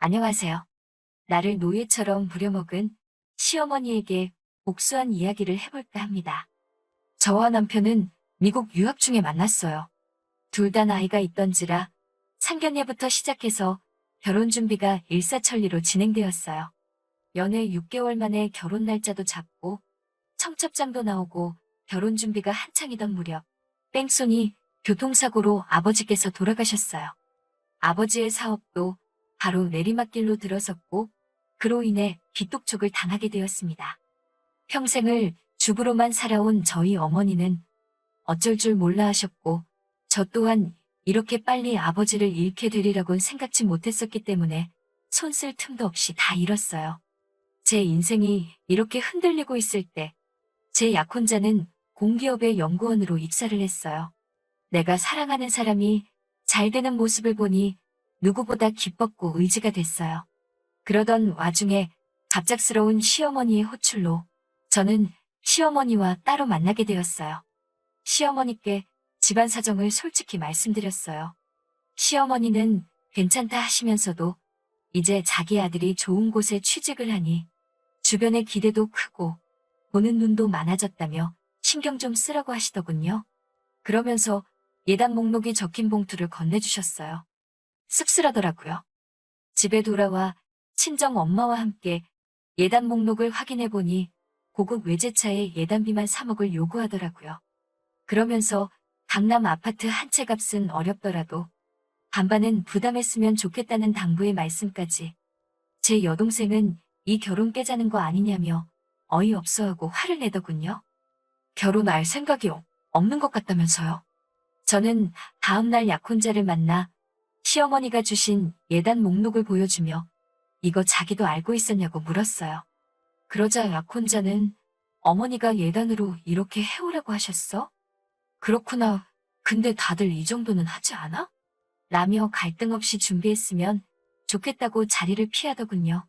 안녕하세요. 나를 노예처럼 부려먹은 시어머니에게 복수한 이야기를 해볼까 합니다. 저와 남편은 미국 유학 중에 만났어요. 둘 다 나이가 있던지라 상견례부터 시작해서 결혼 준비가 일사천리로 진행되었어요. 연애 6개월 만에 결혼 날짜도 잡고 청첩장도 나오고 결혼 준비가 한창이던 무렵 뺑소니 교통사고로 아버지께서 돌아가셨어요. 아버지의 사업도 바로 내리막길로 들어섰고 그로 인해 빚독촉을 당하게 되었습니다. 평생을 주부로만 살아온 저희 어머니는 어쩔 줄 몰라 하셨고 저 또한 이렇게 빨리 아버지를 잃게 되리라고는 생각지 못했었기 때문에 손 쓸 틈도 없이 다 잃었어요. 제 인생이 이렇게 흔들리고 있을 때 제 약혼자는 공기업의 연구원으로 입사를 했어요. 내가 사랑하는 사람이 잘 되는 모습을 보니 누구보다 기뻤고 의지가 됐어요. 그러던 와중에 갑작스러운 시어머니의 호출로 저는 시어머니와 따로 만나게 되었어요. 시어머니께 집안 사정을 솔직히 말씀드렸어요. 시어머니는 괜찮다 하시면서도 이제 자기 아들이 좋은 곳에 취직을 하니 주변의 기대도 크고 보는 눈도 많아졌다며 신경 좀 쓰라고 하시더군요. 그러면서 예단 목록이 적힌 봉투를 건네주셨어요. 씁쓸하더라고요. 집에 돌아와 친정 엄마와 함께 예단 목록을 확인해 보니 고급 외제차에 예단비만 3억을 요구하더라고요. 그러면서 강남 아파트 한 채 값은 어렵더라도 반반은 부담했으면 좋겠다는 당부의 말씀까지. 제 여동생은 이 결혼 깨자는 거 아니냐며 어이없어하고 화를 내더군요. 결혼할 생각이 없는 것 같다면서요. 저는 다음날 약혼자를 만나 시어머니가 주신 예단 목록을 보여주며 이거 자기도 알고 있었냐고 물었어요. 그러자 약혼자는 어머니가 예단으로 이렇게 해오라고 하셨어? 그렇구나. 근데 다들 이 정도는 하지 않아? 라며 갈등 없이 준비했으면 좋겠다고 자리를 피하더군요.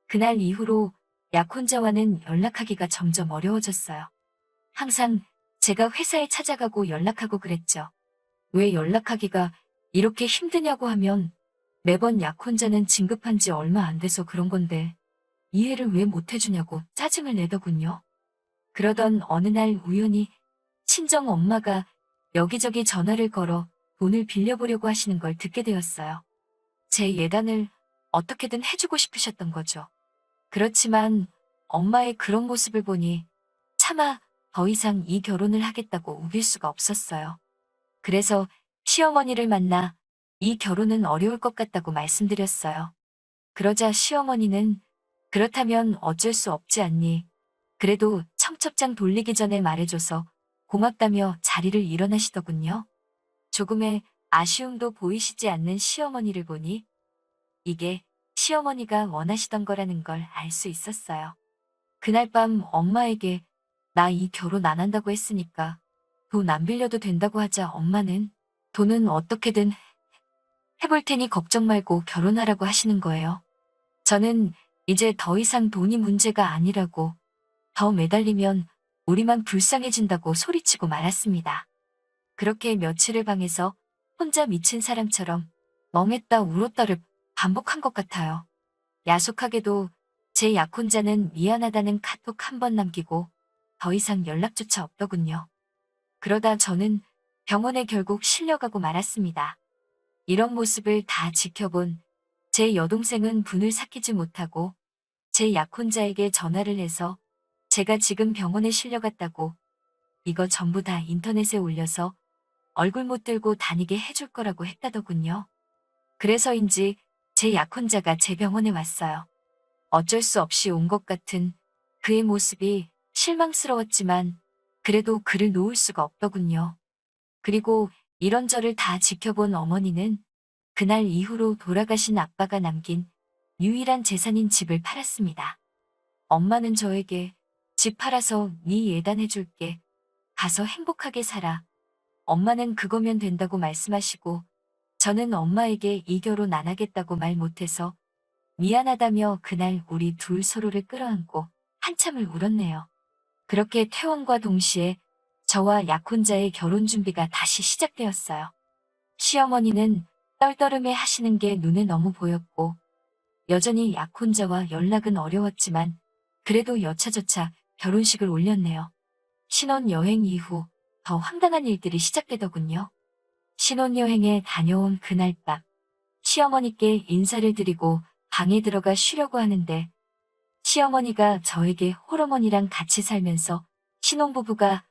그날 이후로 약혼자와는 연락하기가 점점 어려워졌어요. 항상 제가 회사에 찾아가고 연락하고 그랬죠. 왜 연락하기가 이렇게 힘드냐고 하면 매번 약혼자는 진급한 지 얼마 안 돼서 그런 건데 이해를 왜 못 해주냐고 짜증을 내더군요. 그러던 어느 날 우연히 친정 엄마가 여기저기 전화를 걸어 돈을 빌려보려고 하시는 걸 듣게 되었어요. 제 예단을 어떻게든 해주고 싶으셨던 거죠. 그렇지만 엄마의 그런 모습을 보니 차마 더 이상 이 결혼을 하겠다고 우길 수가 없었어요. 그래서 시어머니를 만나 이 결혼은 어려울 것 같다고 말씀드렸어요. 그러자 시어머니는 그렇다면 어쩔 수 없지 않니? 그래도 청첩장 돌리기 전에 말해줘서 고맙다며 자리를 일어나시더군요. 조금의 아쉬움도 보이시지 않는 시어머니를 보니 이게 시어머니가 원하시던 거라는 걸 알 수 있었어요. 그날 밤 엄마에게 나 이 결혼 안 한다고 했으니까 돈 안 빌려도 된다고 하자 엄마는 돈은 어떻게든 해볼 테니 걱정 말고 결혼하라고 하시는 거예요. 저는 이제 더 이상 돈이 문제가 아니라고 더 매달리면 우리만 불쌍해진다고 소리치고 말았습니다. 그렇게 며칠을 방에서 혼자 미친 사람처럼 멍했다 울었다를 반복한 것 같아요. 야속하게도 제 약혼자는 미안하다는 카톡 한 번 남기고 더 이상 연락조차 없더군요. 그러다 저는 병원에 결국 실려가고 말았습니다. 이런 모습을 다 지켜본 제 여동생은 분을 삭히지 못하고 제 약혼자에게 전화를 해서 제가 지금 병원에 실려갔다고 이거 전부 다 인터넷에 올려서 얼굴 못 들고 다니게 해줄 거라고 했다더군요. 그래서인지 제 약혼자가 제 병원에 왔어요. 어쩔 수 없이 온 것 같은 그의 모습이 실망스러웠지만 그래도 그를 놓을 수가 없더군요. 그리고 이런 저를 다 지켜본 어머니는 그날 이후로 돌아가신 아빠가 남긴 유일한 재산인 집을 팔았습니다. 엄마는 저에게 집 팔아서 네 예단해줄게. 가서 행복하게 살아. 엄마는 그거면 된다고 말씀하시고 저는 엄마에게 이 결혼 안 하겠다고 말 못해서 미안하다며 그날 우리 둘 서로를 끌어안고 한참을 울었네요. 그렇게 퇴원과 동시에 저와 약혼자의 결혼 준비가 다시 시작되었어요. 시어머니는 떨떠름해 하시는 게 눈에 너무 보였고 여전히 약혼자와 연락은 어려웠지만 그래도 여차저차 결혼식을 올렸네요. 신혼여행 이후 더 황당한 일들이 시작되더군요. 신혼여행에 다녀온 그날 밤, 시어머니께 인사를 드리고 방에 들어가 쉬려고 하는데 시어머니가 저에게 홀어머니랑 같이 살면서 신혼부부가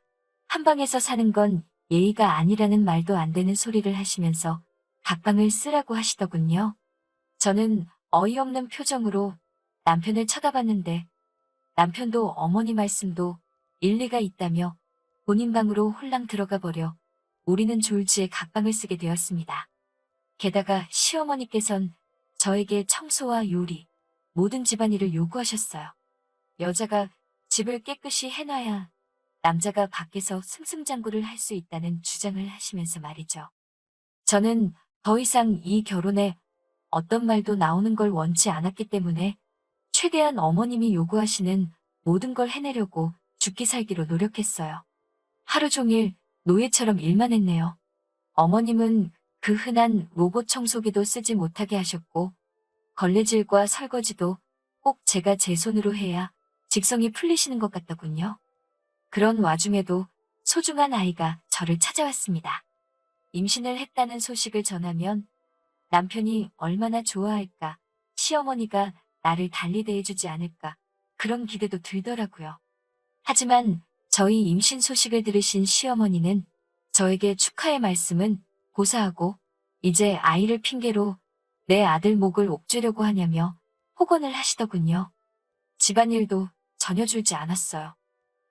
한 방에서 사는 건 예의가 아니라는 말도 안 되는 소리를 하시면서 각방을 쓰라고 하시더군요. 저는 어이없는 표정으로 남편을 쳐다봤는데 남편도 어머니 말씀도 일리가 있다며 본인 방으로 홀랑 들어가 버려 우리는 졸지에 각방을 쓰게 되었습니다. 게다가 시어머니께선 저에게 청소와 요리, 모든 집안일을 요구하셨어요. 여자가 집을 깨끗이 해놔야 남자가 밖에서 승승장구를 할 수 있다는 주장을 하시면서 말이죠. 저는 더 이상 이 결혼에 어떤 말도 나오는 걸 원치 않았기 때문에 최대한 어머님이 요구하시는 모든 걸 해내려고 죽기 살기로 노력했어요. 하루 종일 노예처럼 일만 했네요. 어머님은 그 흔한 로봇 청소기도 쓰지 못하게 하셨고 걸레질과 설거지도 꼭 제가 제 손으로 해야 직성이 풀리시는 것 같더군요. 그런 와중에도 소중한 아이가 저를 찾아왔습니다. 임신을 했다는 소식을 전하면 남편이 얼마나 좋아할까, 시어머니가 나를 달리 대해주지 않을까, 그런 기대도 들더라고요. 하지만 저희 임신 소식을 들으신 시어머니는 저에게 축하의 말씀은 고사하고 이제 아이를 핑계로 내 아들 목을 옥죄려고 하냐며 폭언을 하시더군요. 집안일도 전혀 줄지 않았어요.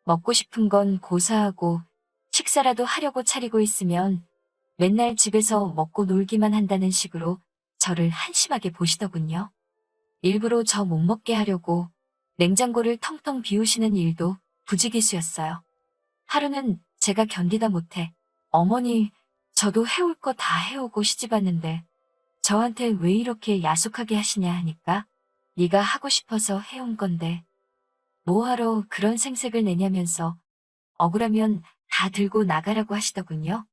먹고 싶은 건 고사하고 식사라도 하려고 차리고 있으면 맨날 집에서 먹고 놀기만 한다는 식으로 저를 한심하게 보시더군요. 일부러 저 못 먹게 하려고 냉장고를 텅텅 비우시는 일도 부지기수였어요. 하루는 제가 견디다 못해 어머니, 저도 해올 거 다 해오고 시집왔는데 저한테 왜 이렇게 야속하게 하시냐 하니까 네가 하고 싶어서 해온 건데 뭐하러 그런 생색을 내냐면서 억울하면 다 들고 나가라고 하시더군요.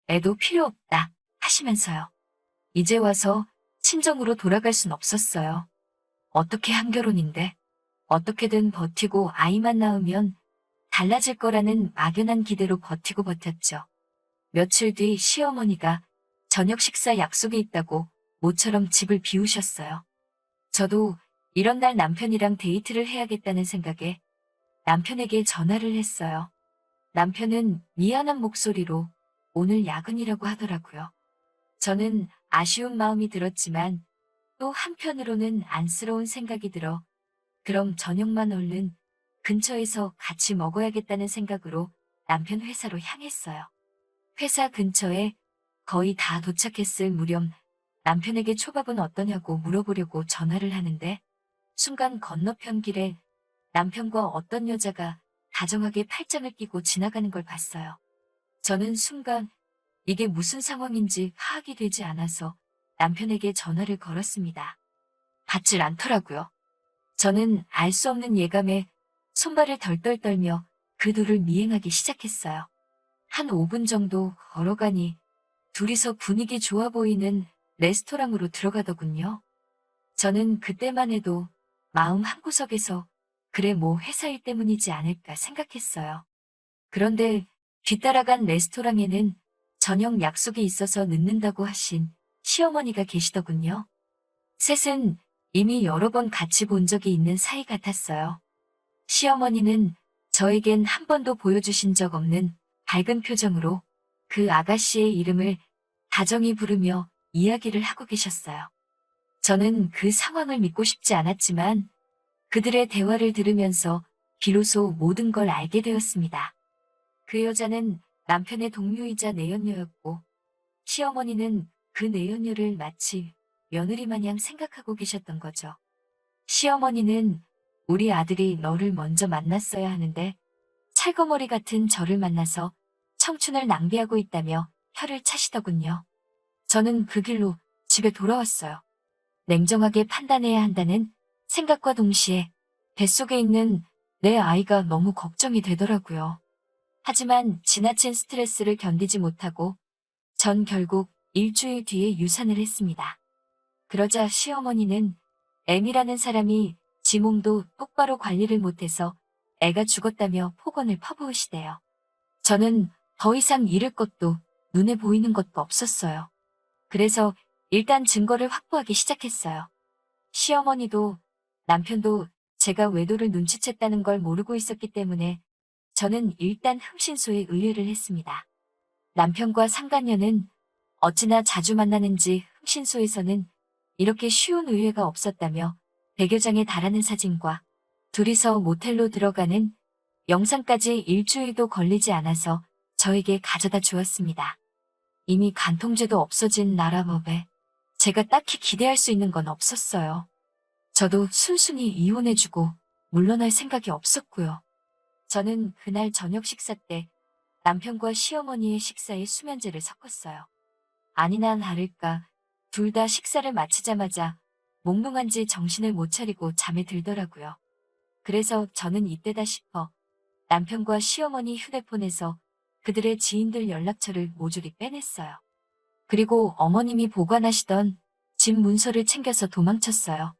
애도 필요 없다 하시면서요. 이제 와서 친정으로 돌아갈 순 없었어요. 어떻게 한 결혼인데 어떻게든 버티고 아이만 낳으면 달라질 거라는 막연한 기대로 버티고 버텼죠. 며칠 뒤 시어머니가 저녁 식사 약속이 있다고 모처럼 집을 비우셨어요. 저도 이런 날 남편이랑 데이트를 해야겠다는 생각에 남편에게 전화를 했어요. 남편은 미안한 목소리로 오늘 야근이라고 하더라고요. 저는 아쉬운 마음이 들었지만 또 한편으로는 안쓰러운 생각이 들어 그럼 저녁만 얼른 근처에서 같이 먹어야겠다는 생각으로 남편 회사로 향했어요. 회사 근처에 거의 다 도착했을 무렵 남편에게 초밥은 어떠냐고 물어보려고 전화를 하는데 순간 건너편 길에 남편과 어떤 여자가 다정하게 팔짱을 끼고 지나가는 걸 봤어요. 저는 순간 이게 무슨 상황인지 파악이 되지 않아서 남편에게 전화를 걸었습니다. 받질 않더라고요. 저는 알 수 없는 예감에 손발을 덜덜 떨며 그 둘을 미행하기 시작했어요. 한 5분 정도 걸어가니 둘이서 분위기 좋아 보이는 레스토랑으로 들어가더군요. 저는 그때만 해도 마음 한구석에서 그래 뭐 회사 일 때문이지 않을까 생각했어요. 그런데 뒤따라간 레스토랑에는 저녁 약속이 있어서 늦는다고 하신 시어머니가 계시더군요. 셋은 이미 여러 번 같이 본 적이 있는 사이 같았어요. 시어머니는 저에겐 한 번도 보여주신 적 없는 밝은 표정으로 그 아가씨의 이름을 다정히 부르며 이야기를 하고 계셨어요. 저는 그 상황을 믿고 싶지 않았지만 그들의 대화를 들으면서 비로소 모든 걸 알게 되었습니다. 그 여자는 남편의 동료이자 내연녀였고 시어머니는 그 내연녀를 마치 며느리 마냥 생각하고 계셨던 거죠. 시어머니는 우리 아들이 너를 먼저 만났어야 하는데 찰거머리 같은 저를 만나서 청춘을 낭비하고 있다며 혀를 차시더군요. 저는 그 길로 집에 돌아왔어요. 냉정하게 판단해야 한다는 생각과 동시에 뱃속에 있는 내 아이가 너무 걱정이 되더라고요. 하지만 지나친 스트레스를 견디지 못하고 전 결국 일주일 뒤에 유산을 했습니다. 그러자 시어머니는 M이라는 사람이 지 몸도 똑바로 관리를 못해서 애가 죽었다며 폭언을 퍼부으시대요. 저는 더 이상 잃을 것도 눈에 보이는 것도 없었어요. 그래서 일단 증거를 확보하기 시작했어요. 시어머니도 남편도 제가 외도를 눈치챘다는 걸 모르고 있었기 때문에 저는 일단 흥신소에 의뢰를 했습니다. 남편과 상간녀는 어찌나 자주 만나는지 흥신소에서는 이렇게 쉬운 의뢰가 없었다며 100여 장에 달하는 사진과 둘이서 모텔로 들어가는 영상까지 일주일도 걸리지 않아서 저에게 가져다 주었습니다. 이미 간통죄도 없어진 나라법에 제가 딱히 기대할 수 있는 건 없었어요. 저도 순순히 이혼해주고 물러날 생각이 없었고요. 저는 그날 저녁 식사 때 남편과 시어머니의 식사에 수면제를 섞었어요. 아니나 다를까 둘 다 식사를 마치자마자 몽롱한지 정신을 못 차리고 잠에 들더라고요. 그래서 저는 이때다 싶어 남편과 시어머니 휴대폰에서 그들의 지인들 연락처를 모조리 빼냈어요. 그리고 어머님이 보관하시던 집 문서를 챙겨서 도망쳤어요.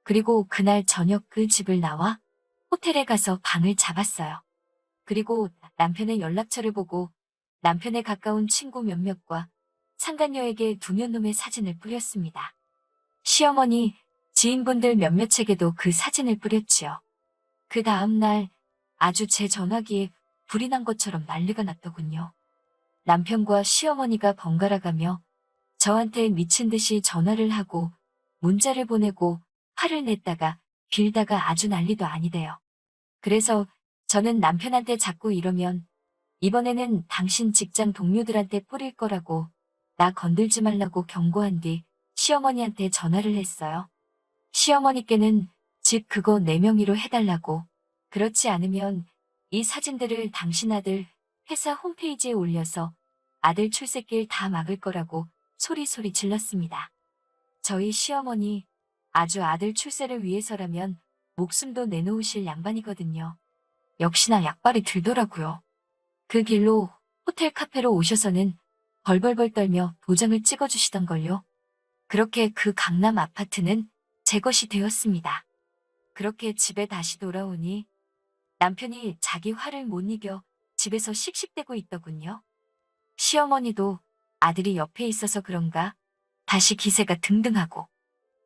그리고 그날 저녁 그 집을 나와 호텔에 가서 방을 잡았어요. 그리고 남편의 연락처를 보고 남편의 가까운 친구 몇몇과 상간녀에게 두면놈의 사진을 뿌렸습니다. 시어머니, 지인분들 몇몇에게도 그 사진을 뿌렸지요. 그 다음 날 아주 제 전화기에 불이 난 것처럼 난리가 났더군요. 남편과 시어머니가 번갈아가며 저한테 미친 듯이 전화를 하고 문자를 보내고 화를 냈다가 빌다가 아주 난리도 아니대요. 그래서 저는 남편한테 자꾸 이러면 이번에는 당신 직장 동료들한테 뿌릴 거라고 나 건들지 말라고 경고한 뒤 시어머니한테 전화를 했어요. 시어머니께는 집 그거 내 명의로 해달라고, 그렇지 않으면 이 사진들을 당신 아들 회사 홈페이지에 올려서 아들 출세길 다 막을 거라고 소리소리 질렀습니다. 저희 시어머니 아주 아들 출세를 위해서라면 목숨도 내놓으실 양반이거든요. 역시나 약발이 들더라고요. 그 길로 호텔 카페로 오셔서는 벌벌벌 떨며 도장을 찍어주시던걸요. 그렇게 그 강남 아파트는 제 것이 되었습니다. 그렇게 집에 다시 돌아오니 남편이 자기 화를 못 이겨 집에서 씩씩대고 있더군요. 시어머니도 아들이 옆에 있어서 그런가 다시 기세가 등등하고.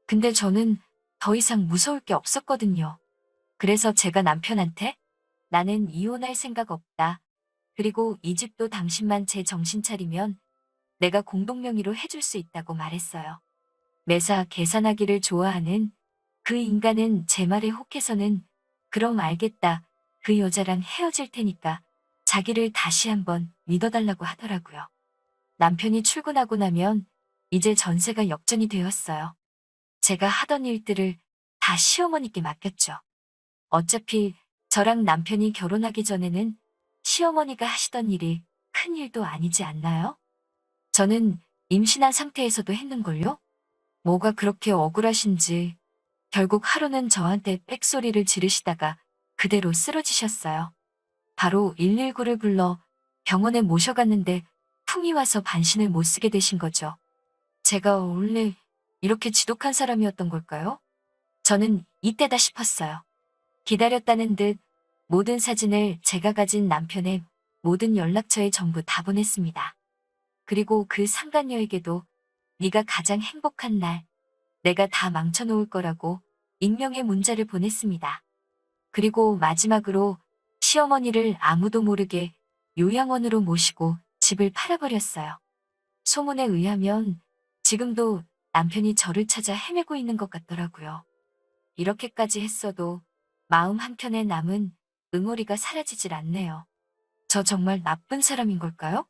근데 저는 더 이상 무서울 게 없었거든요. 그래서 제가 남편한테 나는 이혼할 생각 없다. 그리고 이 집도 당신만 제 정신 차리면 내가 공동명의로 해줄 수 있다고 말했어요. 매사 계산하기를 좋아하는 그 인간은 제 말에 혹해서는 그럼 알겠다. 그 여자랑 헤어질 테니까 자기를 다시 한번 믿어달라고 하더라고요. 남편이 출근하고 나면 이제 전세가 역전이 되었어요. 제가 하던 일들을 다 시어머니께 맡겼죠. 어차피 저랑 남편이 결혼하기 전에는 시어머니가 하시던 일이 큰 일도 아니지 않나요? 저는 임신한 상태에서도 했는걸요? 뭐가 그렇게 억울하신지 결국 하루는 저한테 빽소리를 지르시다가 그대로 쓰러지셨어요. 바로 119를 불러 병원에 모셔갔는데 풍이 와서 반신을 못 쓰게 되신 거죠. 제가 원래 이렇게 지독한 사람이었던 걸까요? 저는 이때다 싶었어요. 기다렸다는 듯 모든 사진을 제가 가진 남편의 모든 연락처에 전부 다 보냈습니다. 그리고 그 상간녀에게도 네가 가장 행복한 날 내가 다 망쳐놓을 거라고 익명의 문자를 보냈습니다. 그리고 마지막으로 시어머니를 아무도 모르게 요양원으로 모시고 집을 팔아버렸어요. 소문에 의하면 지금도 남편이 저를 찾아 헤매고 있는 것 같더라고요. 이렇게까지 했어도 마음 한켠에 남은 응어리가 사라지질 않네요. 저 정말 나쁜 사람인 걸까요?